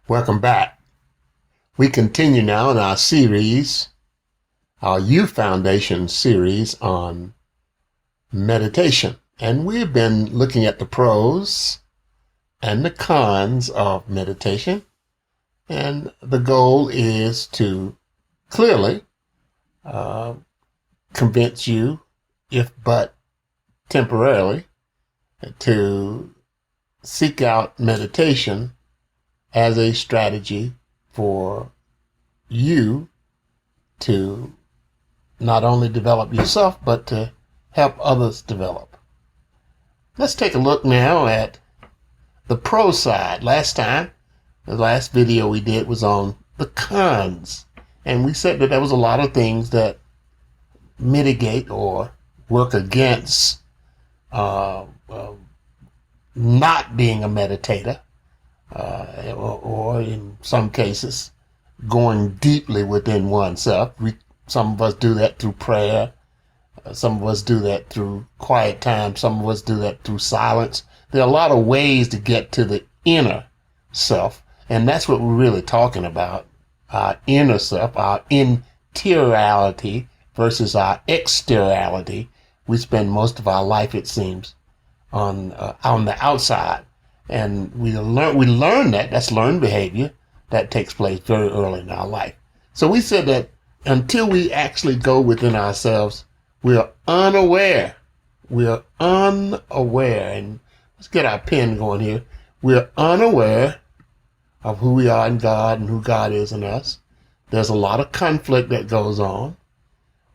Welcome back. We continue now in our series, our ufoundations series on meditation. And we've been looking at the pros and the cons of meditation. And the goal is to clearly convince you, if but temporarily, to seek out meditation as a strategy for you to not only develop yourself, but to help others develop. Let's take a look now at the pro side. The last video we did was on the cons. And we said that there was a lot of things that mitigate or work against not being a meditator. Or in some cases, going deeply within oneself. Some of us do that through prayer. Some of us do that through quiet time. Some of us do that through silence. There are a lot of ways to get to the inner self, and that's what we're really talking about. Our inner self, our interiority versus our exteriority. We spend most of our life, it seems, on the outside. And we learn that's learned behavior that takes place very early in our life. So we said that until we actually go within ourselves, we are unaware. We are unaware. And let's get our pen going here. We are unaware of who we are in God and who God is in us. There's a lot of conflict that goes on.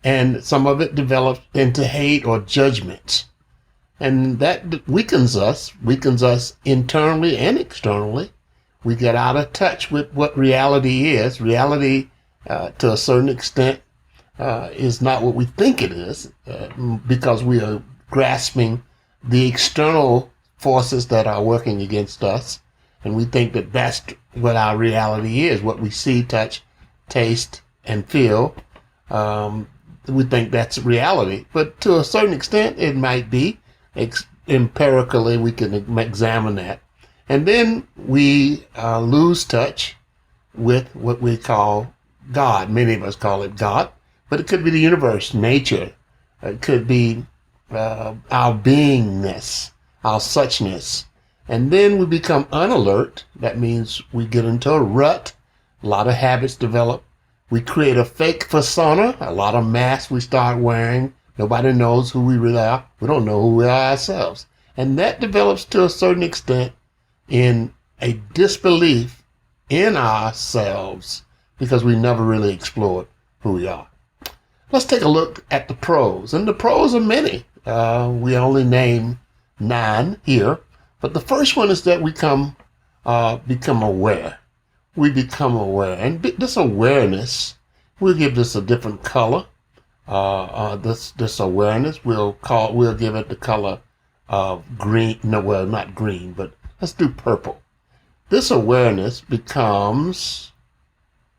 And some of it develops into hate or judgment. And that weakens us internally and externally. We get out of touch with what reality is. Reality, to a certain extent, is not what we think it is, because we are grasping the external forces that are working against us. And we think that that's what our reality is, what we see, touch, taste, and feel. We think that's reality. But to a certain extent, it might be. Empirically, we can examine that. And then we lose touch with what we call God. Many of us call it God, but it could be the universe, nature. It could be our beingness, our suchness. And then we become unalert. That means we get into a rut. A lot of habits develop. We create a fake persona, a lot of masks we start wearing. Nobody knows who we really are. We don't know who we are ourselves. And that develops to a certain extent in a disbelief in ourselves because we never really explored who we are. Let's take a look at the pros. And the pros are many. We only name 9 here. But the first one is that we become aware. We become aware. And this awareness, we'll give this a different color. This awareness, we'll give it the color of green. No, well, not green, but let's do purple. This awareness becomes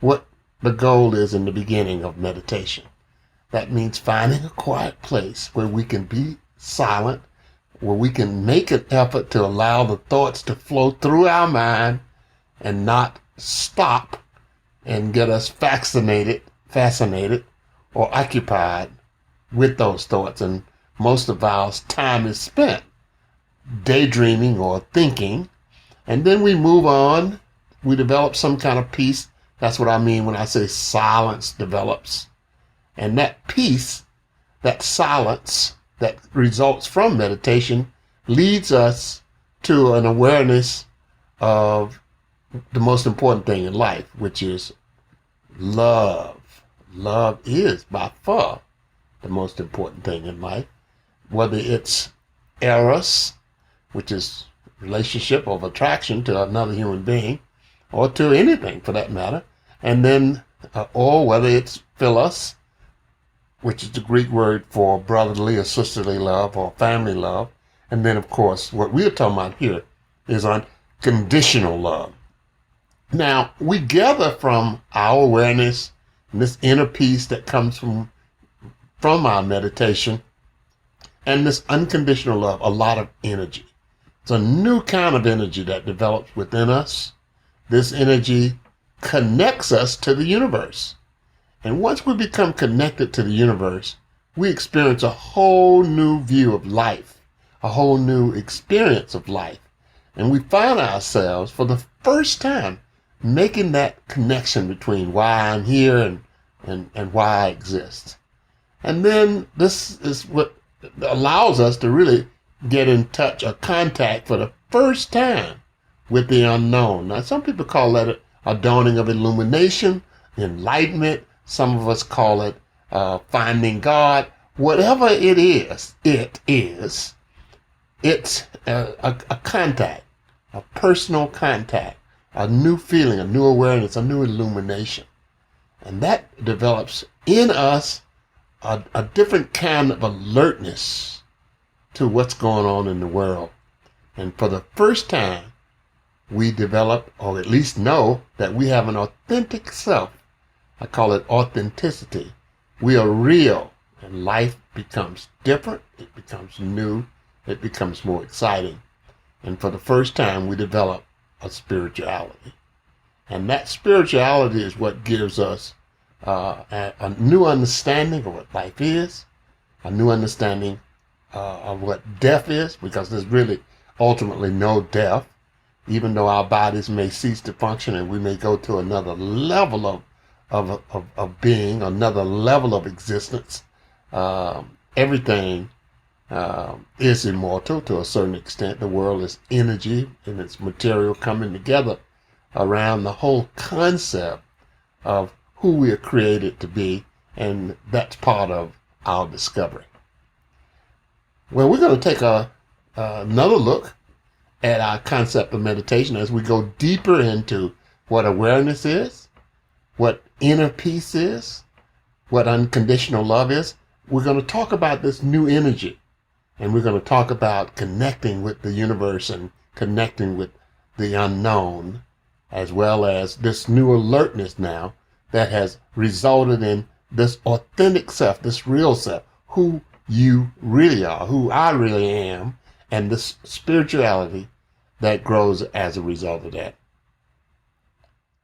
what the goal is in the beginning of meditation. That means finding a quiet place where we can be silent, where we can make an effort to allow the thoughts to flow through our mind and not stop and get us fascinated, or occupied with those thoughts. And most of our time is spent daydreaming or thinking. And then we move on. We develop some kind of peace. That's what I mean when I say silence develops. And that peace, that silence that results from meditation leads us to an awareness of the most important thing in life, which is love. Love is by far the most important thing in life, whether it's eros, which is relationship of attraction to another human being, or to anything for that matter, and then, or whether it's philos, which is the Greek word for brotherly or sisterly love or family love, and then of course what we're talking about here is unconditional love. Now, we gather from our awareness and this inner peace that comes from our meditation and this unconditional love, a lot of energy. It's a new kind of energy that develops within us This energy connects us to the universe. And once we become connected to the universe, we experience a whole new view of life, a whole new experience of life. And we find ourselves for the first time making that connection between why I'm here and why I exist. And then this is what allows us to really get in touch or contact for the first time with the unknown. Now, some people call that a dawning of illumination, enlightenment. Some of us call it finding God. Whatever it is, it's a contact, a personal contact, a new feeling, a new awareness, a new illumination. And that develops in us a different kind of alertness to what's going on in the world. And for the first time, we develop, or at least know, that we have an authentic self. I call it authenticity. We are real, and life becomes different, it becomes new, it becomes more exciting. And for the first time, we develop a spirituality. And that spirituality is what gives us a new understanding of what life is, a new understanding of what death is, because there's really ultimately no death, even though our bodies may cease to function and we may go to another level of being, another level of existence. Everything is immortal to a certain extent. The world is energy and it's material coming together around the whole concept of who we are created to be, and that's part of our discovery. Well, we're going to take another look at our concept of meditation as we go deeper into what awareness is, what inner peace is, what unconditional love is. We're going to talk about this new energy, and we're going to talk about connecting with the universe and connecting with the unknown, as well as this new alertness now that has resulted in this authentic self, this real self, who you really are, who I really am, and this spirituality that grows as a result of that.